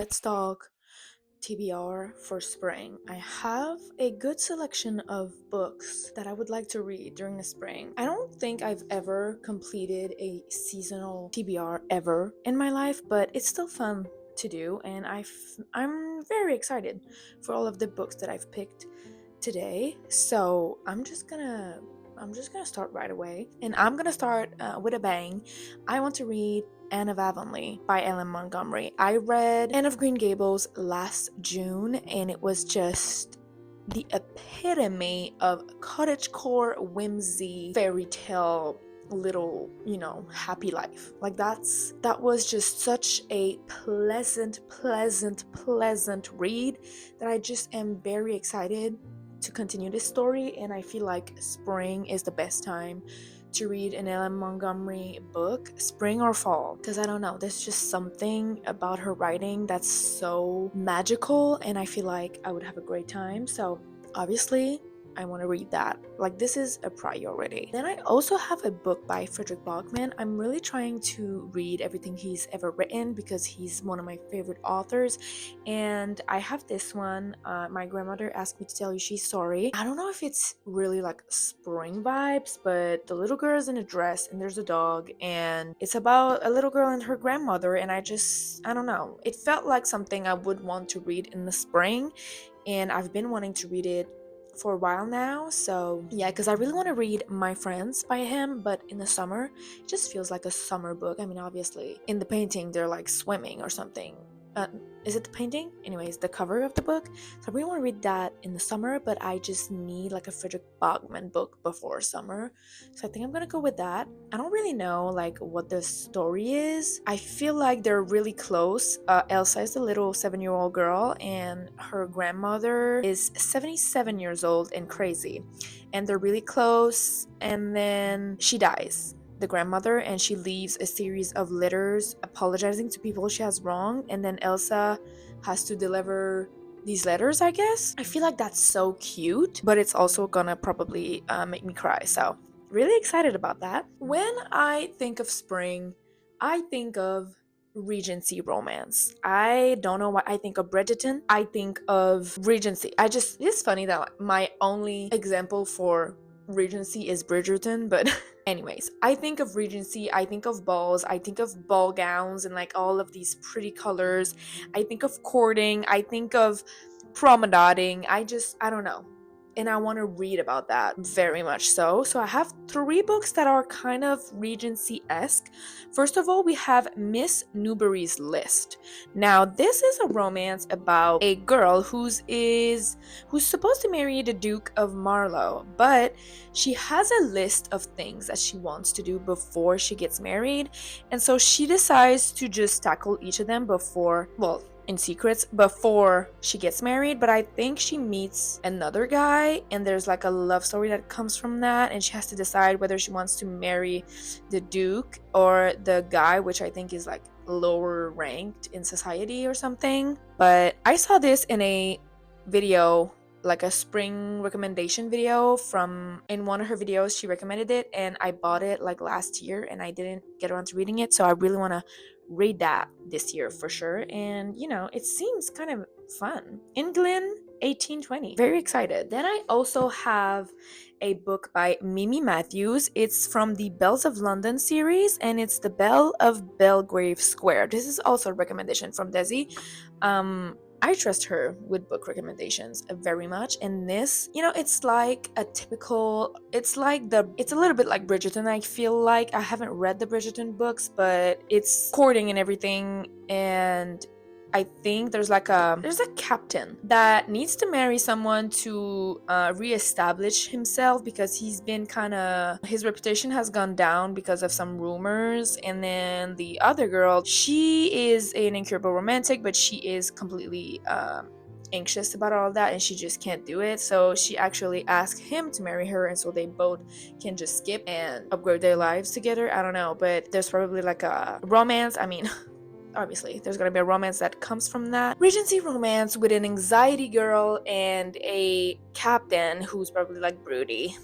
let's talk TBR for spring. I have a good selection of books that I would like to read during the spring. I don't think I've ever completed a seasonal TBR ever in my life, but it's still fun to do, and I'm very excited for all of the books that I've picked today. So I'm just gonna start right away, and I'm gonna start with a bang. I want to read Anne of Avonlea by Ellen Montgomery. I read Anne of Green Gables last June, and it was just the epitome of cottagecore whimsy, fairy tale, little, happy life. Like that was just such a pleasant read that I just am very excited to continue this story, and I feel like spring is the best time to read an Ellen Montgomery book, spring or fall, because I don't know, there's just something about her writing that's so magical, and I feel like I would have a great time. So obviously I want to read that. Like, this is a priority. Then I also have a book by Frederick Bachman. I'm really trying to read everything he's ever written because he's one of my favorite authors, and I have this one. My grandmother asked me to tell you she's sorry. I don't know if it's really like spring vibes, but the little girl is in a dress and there's a dog, and it's about a little girl and her grandmother, and I don't know. It felt like something I would want to read in the spring, and I've been wanting to read it for a while now. So yeah, because I really want to read My Friends by him, but in the summer. It just feels like a summer book. I mean, obviously in the painting they're like swimming or something. Is it the painting? Anyways, the cover of the book. So I really want to read that in the summer, but I just need like a Frederick Bachman book before summer. So I think I'm gonna go with that. I don't really know like what the story is. I feel like they're really close. Elsa is the little 7-year-old girl, and her grandmother is 77 years old and crazy. And they're really close, and then she dies, the grandmother, and she leaves a series of letters apologizing to people she has wronged, and then Elsa has to deliver these letters, I guess. I feel like that's so cute, but it's also gonna probably make me cry, so really excited about that. When I think of spring, I think of Regency romance. I don't know why I think of Bridgerton. I think of Regency. It's funny that my only example for Regency is Bridgerton, but anyways, I think of Regency, I think of balls, I think of ball gowns and like all of these pretty colors. I think of courting, I think of promenading. I don't know. And I want to read about that very much so. So I have 3 books that are kind of Regency-esque. First of all, we have Miss Newbury's List. Now, this is a romance about a girl who's supposed to marry the Duke of Marlowe, but she has a list of things that she wants to do before she gets married, and so she decides to just tackle each of them in secrets before she gets married. But I think she meets another guy, and there's like a love story that comes from that, and she has to decide whether she wants to marry the Duke or the guy, which I think is like lower ranked in society or something. But I saw this in a video, like a spring recommendation video. In one of her videos she recommended it, and I bought it like last year and I didn't get around to reading it, so I really want to read that this year for sure. And it seems kind of fun. England 1820, very excited. Then I also have a book by Mimi Matthews. It's from the Bells of London series, and it's The Belle of Belgrave Square. This is also a recommendation from Desi. I trust her with book recommendations very much, and this, it's like a typical, it's a little bit like Bridgerton. I feel like I haven't read the Bridgerton books, but it's courting and everything, and I think there's a captain that needs to marry someone to reestablish himself, because his reputation has gone down because of some rumors. And then the other girl, she is an incurable romantic, but she is completely anxious about all of that, and she just can't do it. So she actually asked him to marry her, and so they both can just skip and upgrade their lives together. I don't know, but there's probably like a romance. I mean, obviously there's gonna be a romance that comes from that. Regency romance with an anxiety girl and a captain who's probably like broody.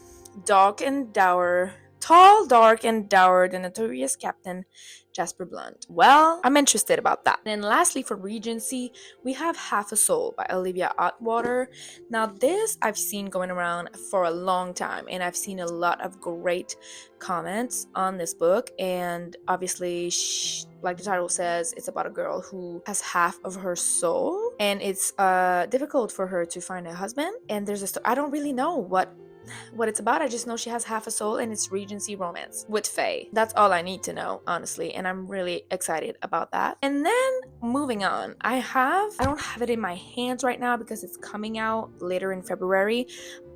Dark and dour Tall, dark, and dour, the notorious Captain Jasper Blunt. Well, I'm interested about that. And lastly, for Regency, we have Half a Soul by Olivia Atwater. Now, this I've seen going around for a long time, and I've seen a lot of great comments on this book. And obviously, like the title says, it's about a girl who has half of her soul, and it's difficult for her to find a husband. And there's I don't really know what it's about. I just know she has half a soul, and it's Regency romance with Faye. That's all I need to know, honestly, and I'm really excited about that. And then moving on, I don't have it in my hands right now because it's coming out later in February,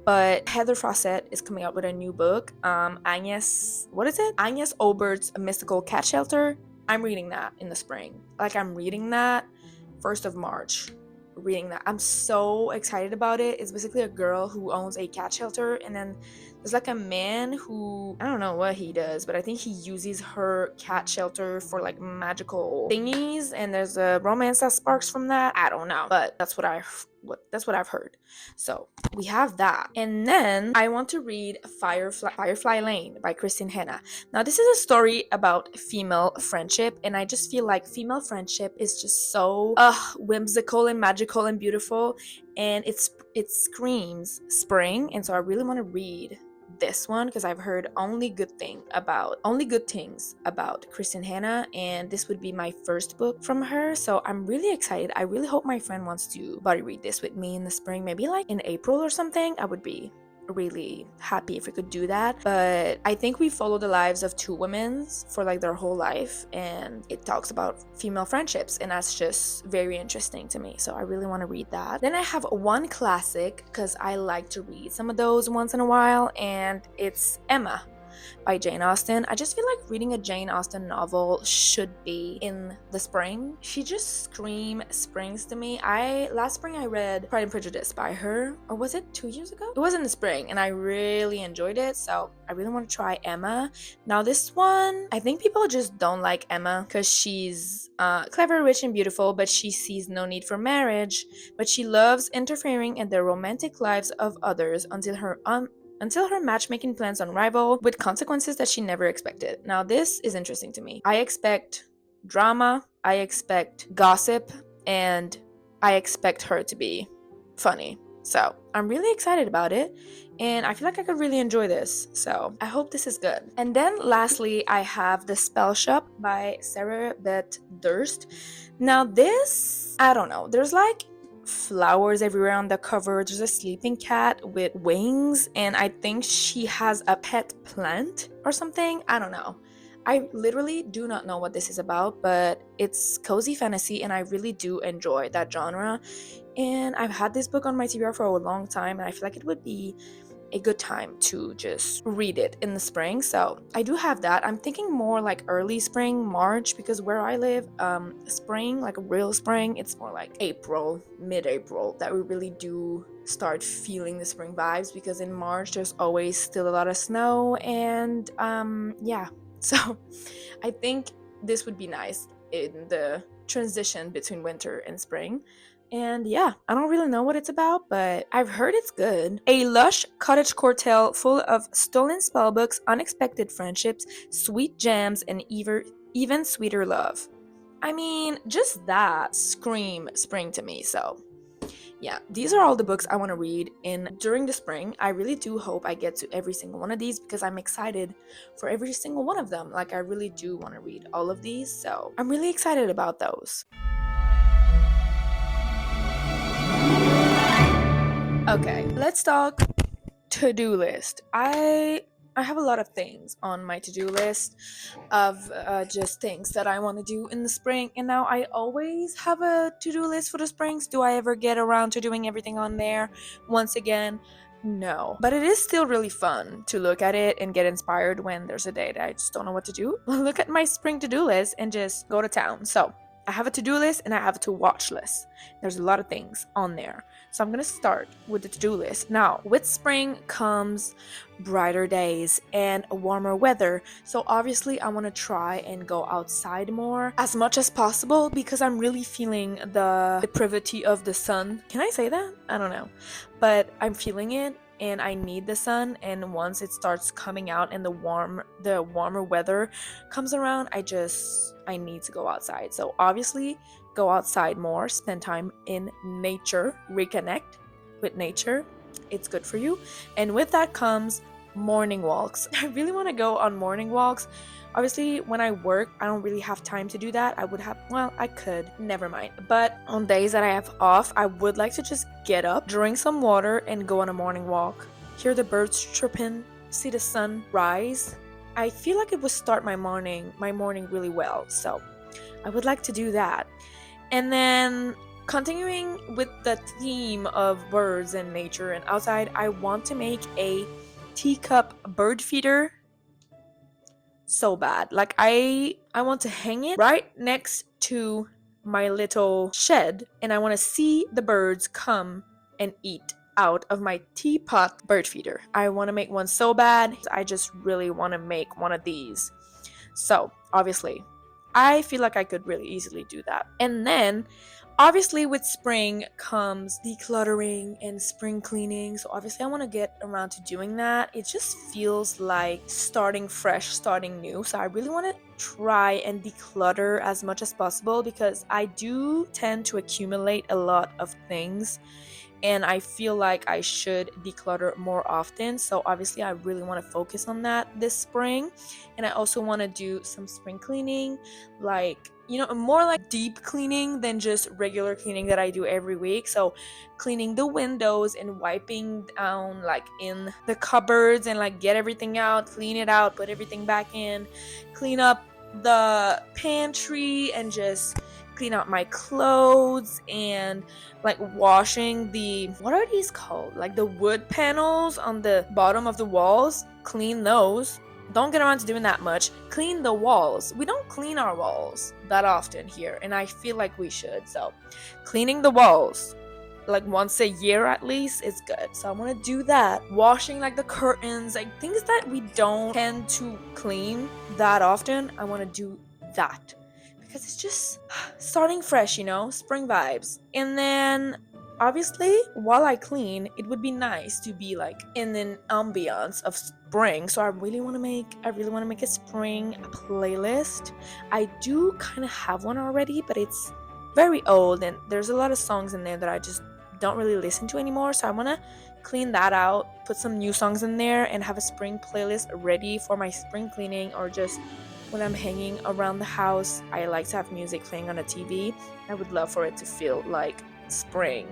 but Heather Fawcett is coming out with a new book. Agnes Obert's A Mystical Cat Shelter. I'm reading that in the spring. Like, I'm reading that 1st of March. Reading that. I'm so excited about it. It's basically a girl who owns a cat shelter, and then there's like a man who, I don't know what he does, but I think he uses her cat shelter for like magical thingies, and there's a romance that sparks from that. I don't know, but that's what I've heard. So we have that. And then I want to read Firefly Lane by Christine Hanna. Now, this is a story about female friendship, and I just feel like female friendship is just so whimsical and magical and beautiful, and it screams spring. And so I really want to read this one because I've heard only good things about Kristen Hanna, and this would be my first book from her, so I'm really excited. I really hope my friend wants to buddy read this with me in the spring, maybe like in April or something. I would be really happy if we could do that. But I think we follow the lives of two women for like their whole life, and it talks about female friendships, and that's just very interesting to me, so I really want to read that. Then I have one classic because I like to read some of those once in a while, and it's Emma by Jane Austen. I just feel like reading a Jane Austen novel should be in the spring. She just springs to me. Last spring I read Pride and Prejudice by her, or was it 2 years ago? It was in the spring, and I really enjoyed it, so I really want to try Emma. Now, this one, I think people just don't like Emma because she's clever, rich, and beautiful, but she sees no need for marriage, but she loves interfering in the romantic lives of others until her matchmaking plans unravel with consequences that she never expected. Now, this is interesting to me. I expect drama, I expect gossip, and I expect her to be funny. So I'm really excited about it, and I feel like I could really enjoy this. So I hope this is good. And then lastly, I have The Spell Shop by Sarah Beth Durst. Now this, I don't know, there's like flowers everywhere on the cover. There's a sleeping cat with wings, and I think she has a pet plant or something. I don't know. I literally do not know what this is about, but it's cozy fantasy, and I really do enjoy that genre. And I've had this book on my TBR for a long time, and I feel like it would be a good time to just read it in the spring. So I do have that. I'm thinking more like early spring, March, because where I live, spring, like real spring, it's more like April, mid-April, that we really do start feeling the spring vibes, because in March there's always still a lot of snow, and yeah. So I think this would be nice in the transition between winter and spring. And yeah, I don't really know what it's about, but I've heard it's good. A lush cottagecore tale full of stolen spellbooks, unexpected friendships, sweet gems, and even sweeter love. I mean, just that scream spring to me. So yeah, these are all the books I want to read during the spring. I really do hope I get to every single one of these, because I'm excited for every single one of them. Like, I really do want to read all of these, so I'm really excited about those. Okay, let's talk to-do list. I have a lot of things on my to-do list of just things that I want to do in the spring, and now I always have a to-do list for the springs. Do I ever get around to doing everything on there? Once again, no. But it is still really fun to look at it and get inspired when there's a day that I just don't know what to do. Look at my spring to-do list and just go to town. So I have a to-do list and I have a to-watch list. There's a lot of things on there. So I'm going to start with the to-do list. Now, with spring comes brighter days and warmer weather. So obviously I want to try and go outside more as much as possible, because I'm really feeling the depravity of the sun. Can I say that? I don't know. But I'm feeling it. and I need the sun, and once it starts coming out and the warmer weather comes around, I need to go outside. So obviously go outside more, spend time in nature, reconnect with nature. It's good for you. And with that comes morning walks. I really want to go on morning walks. Obviously, when I work, I don't really have time to do that. I could, never mind. But on days that I have off, I would like to just get up, drink some water, and go on a morning walk. Hear the birds chirping, see the sun rise. I feel like it would start my morning really well. So I would like to do that. And then continuing with the theme of birds and nature and outside, I want to make a teacup bird feeder so bad. Like I want to hang it right next to my little shed, and I want to see the birds come and eat out of my teapot bird feeder. I want to make one so bad. I just really want to make one of these. So, obviously, I feel like I could really easily do that. And then, obviously, with spring comes decluttering and spring cleaning. So, obviously, I want to get around to doing that. It just feels like starting fresh, starting new. So, I really want to try and declutter as much as possible because I do tend to accumulate a lot of things, and I feel like I should declutter more often. So obviously I really want to focus on that this spring. And I also want to do some spring cleaning, like, more like deep cleaning than just regular cleaning that I do every week. So cleaning the windows and wiping down like in the cupboards and like get everything out, clean it out, put everything back in, clean up the pantry, and just clean out my clothes, and like washing the, what are these called, like the wood panels on the bottom of the walls. Clean those. Don't get around to doing that much. Clean the walls. We don't clean our walls that often here, and I feel like we should. So cleaning the walls like once a year at least is good. So I want to do that. Washing like the curtains, like things that we don't tend to clean that often. I want to do that because it's just starting fresh, spring vibes. And then obviously while I clean, it would be nice to be like in an ambiance of spring. So I really want to make a spring playlist. I do kind of have one already, but it's very old and there's a lot of songs in there that I just don't really listen to anymore. So I want to clean that out, put some new songs in there, and have a spring playlist ready for my spring cleaning, or just when I'm hanging around the house. I like to have music playing on the TV. I would love for it to feel like spring.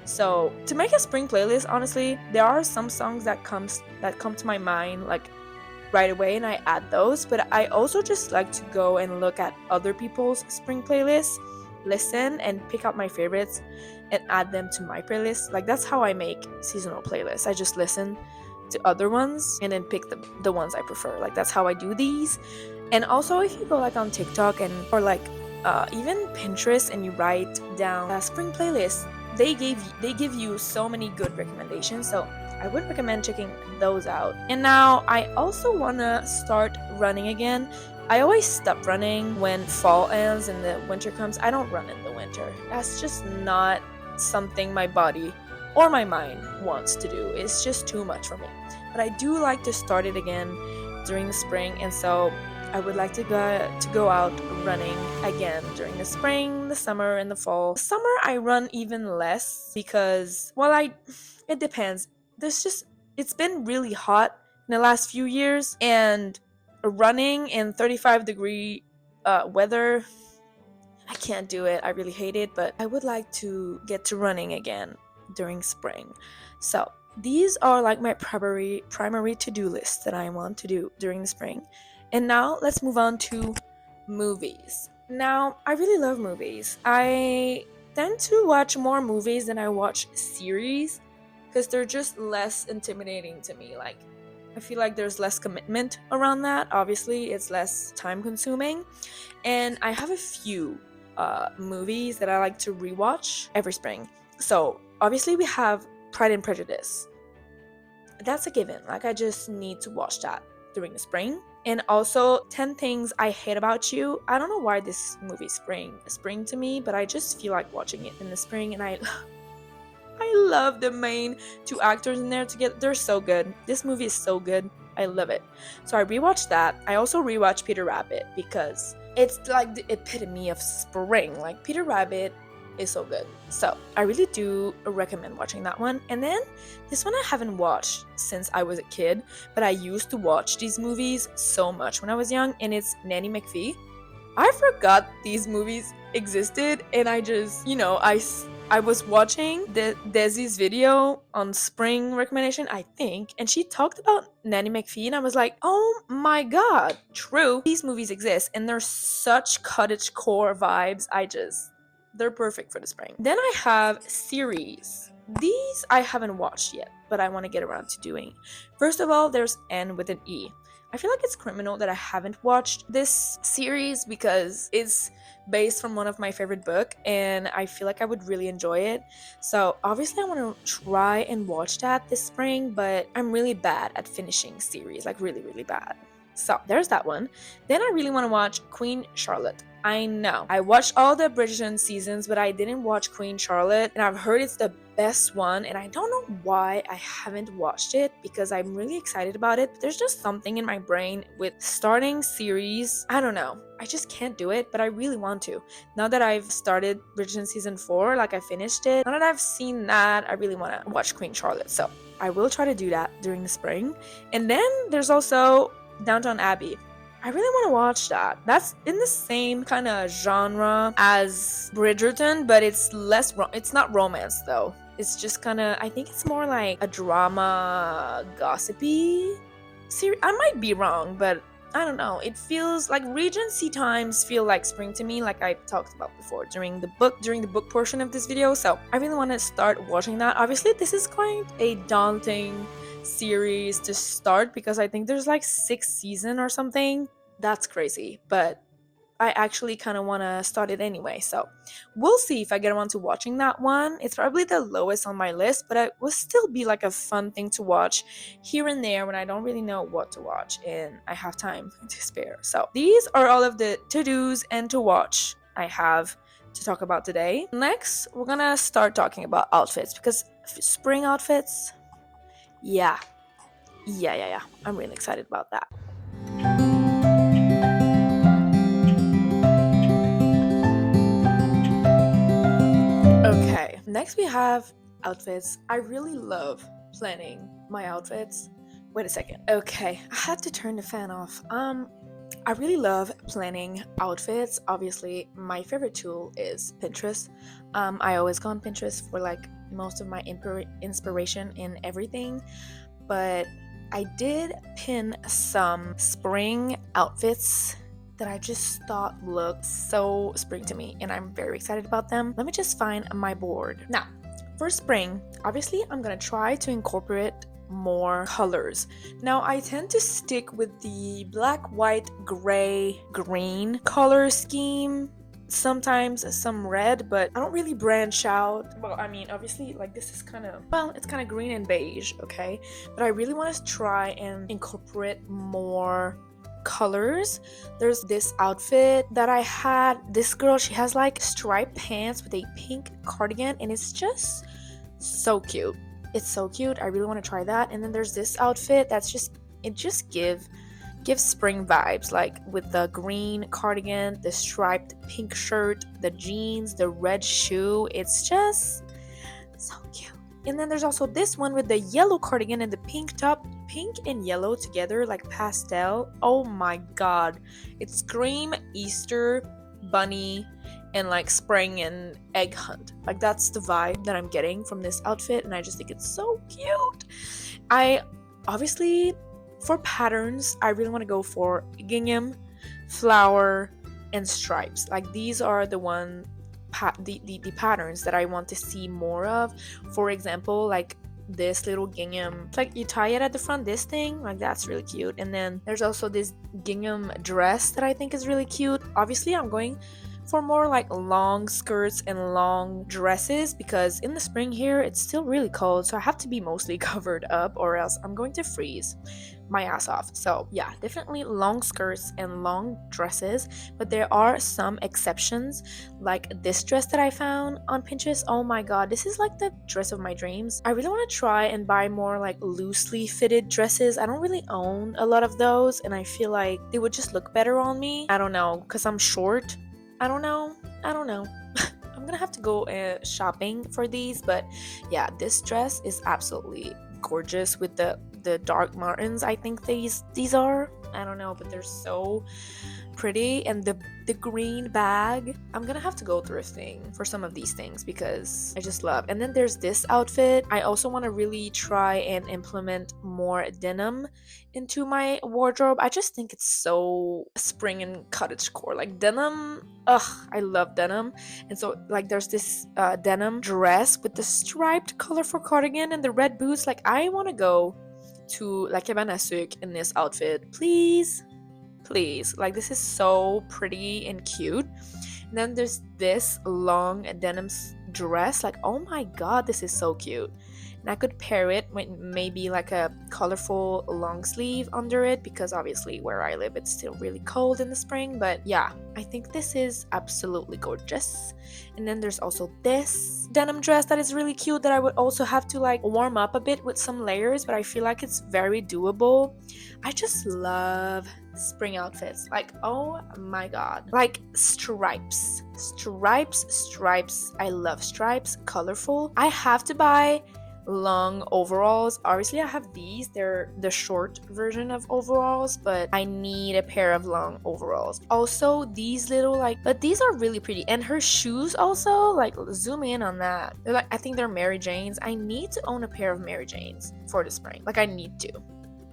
So to make a spring playlist, honestly, there are some songs that come to my mind like right away, and I add those. But I also just like to go and look at other people's spring playlists, listen and pick out my favorites and add them to my playlist. Like that's how I make seasonal playlists. I just listen to other ones and then pick the ones I prefer. Like that's how I do these. And also if you go like on TikTok and or like even Pinterest and you write down a spring playlist, they give you so many good recommendations. So I would recommend checking those out. And now I also want to start running again. I always stop running when fall ends and the winter comes. I don't run in the winter. That's just not something my body or my mind wants to do. It's just too much for me. But I do like to start it again during the spring, and so I would like to go out running again during the spring, the summer, and the fall. Summer I run even less because, it depends. It's been really hot in the last few years, and running in 35-degree weather, I can't do it. I really hate it, but I would like to get to running again during spring. So these are like my primary to-do list that I want to do during the spring. And now let's move on to movies. Now, I really love movies. I tend to watch more movies than I watch series because they're just less intimidating to me. Like, I feel like there's less commitment around that. Obviously, it's less time consuming. And I have a few movies that I like to rewatch every spring. So, obviously, we have Pride and Prejudice. That's a given. Like, I just need to watch that during the spring. And also 10 Things I Hate About You. I don't know why this movie spring to me, but I just feel like watching it in the spring, and I I love the main two actors in there together. They're so good. This movie is so good. I love it. So I rewatched that. I also rewatched Peter Rabbit because it's like the epitome of spring. Like Peter Rabbit is so good. So I really do recommend watching that one. And then this one I haven't watched since I was a kid, but I used to watch these movies so much when I was young, and it's Nanny McPhee. I forgot these movies existed, and I just, I was watching Desi's video on spring recommendation, I think, and she talked about Nanny McPhee, and I was like, oh my god, true. These movies exist, and they're such cottage core vibes. They're perfect for the spring. Then I have series. These I haven't watched yet, but I want to get around to doing. First of all, there's N with an E. I feel like it's criminal that I haven't watched this series because it's based from one of my favorite book, and I feel like I would really enjoy it. So obviously I want to try and watch that this spring, but I'm really bad at finishing series, like really, really bad. So there's that one. Then I really want to watch Queen Charlotte. I know. I watched all the Bridgerton seasons, but I didn't watch Queen Charlotte, and I've heard it's the best one, and I don't know why I haven't watched it because I'm really excited about it. But there's just something in my brain with starting series. I don't know. I just can't do it, but I really want to. Now that I've started Bridgerton season 4, like I finished it, now that I've seen that, I really want to watch Queen Charlotte. So I will try to do that during the spring. And then there's also Downton Abbey. I really want to watch that. That's in the same kind of genre as Bridgerton, but it's it's not romance though. It's just kind of, I think it's more like a drama, gossipy series. I might be wrong, but I don't know. It feels like Regency times feel like spring to me, like I talked about before during the book portion of this video. So I really want to start watching that. Obviously, this is quite a daunting series to start because I think there's like 6 seasons or something. That's crazy, but I actually kind of want to start it anyway. So we'll see if I get around to watching that one. It's probably the lowest on my list, but it will still be like a fun thing to watch here and there when I don't really know what to watch and I have time to spare. So these are all of the to-dos and to watch I have to talk about today. Next, we're gonna start talking about outfits because spring outfits, yeah. I'm really excited about that. Okay, next we have outfits. I really love planning my outfits. Wait a second. Okay, I had to turn the fan off. I really love planning outfits. Obviously, my favorite tool is Pinterest. I always go on Pinterest for like most of my inspiration in everything, but I did pin some spring outfits that I just thought looked so spring to me, and I'm very excited about them. Let me just find my board. Now, for spring, obviously I'm gonna try to incorporate more colors. Now, I tend to stick with the black, white, gray, green color scheme. Sometimes some red, but I don't really branch out. Well, I mean, obviously, like this is it's kind of green and beige, okay? But I really want to try and incorporate more colors. There's this outfit that I had. This girl, she has like striped pants with a pink cardigan, and it's just so cute. It's so cute. I really want to try that. And then there's this outfit that's just gives spring vibes, like with the green cardigan, the striped pink shirt, the jeans, the red shoe. It's just so cute. And then there's also this one with the yellow cardigan and the pink top, pink and yellow together, like pastel. Oh my god. It's scream Easter bunny and like spring and egg hunt. Like that's the vibe that I'm getting from this outfit, and I just think it's so cute. I obviously, for patterns, I really want to go for gingham, flower, and stripes. Like these are the the patterns that I want to see more of. For example, like this little gingham, it's like you tie it at the front, this thing, like that's really cute. And then there's also this gingham dress that I think is really cute. Obviously, I'm going for more like long skirts and long dresses because in the spring here it's still really cold, so I have to be mostly covered up or else I'm going to freeze my ass off. So yeah, definitely long skirts and long dresses, but there are some exceptions, like this dress that I found on Pinterest. Oh my god, this is like the dress of my dreams. I really want to try and buy more like loosely fitted dresses. I don't really own a lot of those, and I feel like they would just look better on me. I don't know, because I'm short. I don't know. I'm gonna have to go shopping for these, but yeah, this dress is absolutely gorgeous with the dark martins. I think these are. I don't know, but they're so pretty, and the green bag. I'm gonna have to go thrifting for some of these things because I just love. And then there's this outfit. I also want to really try and implement more denim into my wardrobe. I just think it's so spring and cottagecore. Like denim, ugh, I love denim. And so like there's this denim dress with the striped colorful cardigan and the red boots. Like I want to go to La Cabane à Sucre in this outfit, please. Like this is so pretty and cute. And then there's this long denim dress. Like, oh my god, this is so cute. And I could pair it with maybe like a colorful long sleeve under it because obviously where I live it's still really cold in the spring. But yeah, I think this is absolutely gorgeous. And then there's also this denim dress that is really cute that I would also have to like warm up a bit with some layers, but I feel like it's very doable. I just love spring outfits. Like, oh my god. Like stripes. I love stripes. Colorful. I have to buy long overalls. Obviously I have these. They're the short version of overalls, but I need a pair of long overalls. Also these little but these are really pretty. And her shoes also, like zoom in on that. They're like, I think they're Mary Janes. I need to own a pair of Mary Janes for the spring. Like I need to.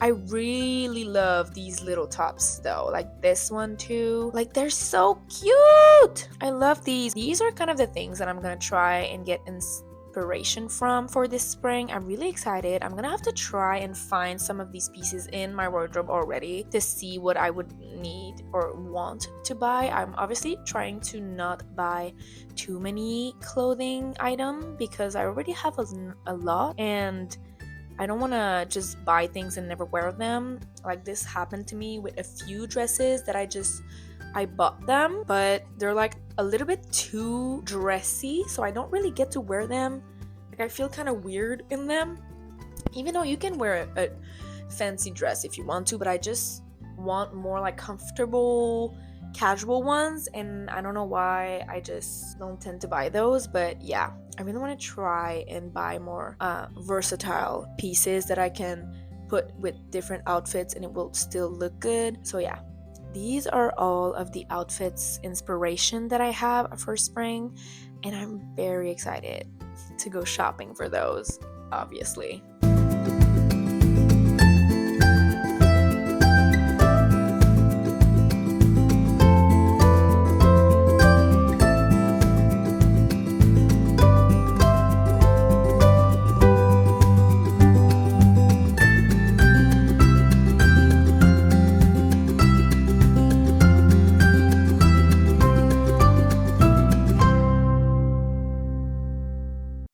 I really love these little tops though, like this one too. Like they're so cute. I love these. These are kind of the things that I'm gonna try and get inspiration from for this spring. I'm really excited. I'm gonna have to try and find some of these pieces in my wardrobe already to see what I would need or want to buy. I'm obviously trying to not buy too many clothing items because I already have a lot, and I don't want to just buy things and never wear them. Like this happened to me with a few dresses that I bought them, but they're like a little bit too dressy, so I don't really get to wear them. Like I feel kind of weird in them. Even though you can wear a fancy dress if you want to, but I just want more like comfortable casual ones, and I don't know why I just don't tend to buy those. But yeah, I really want to try and buy more versatile pieces that I can put with different outfits and it will still look good. So yeah, these are all of the outfits inspiration that I have for spring, and I'm very excited to go shopping for those, obviously.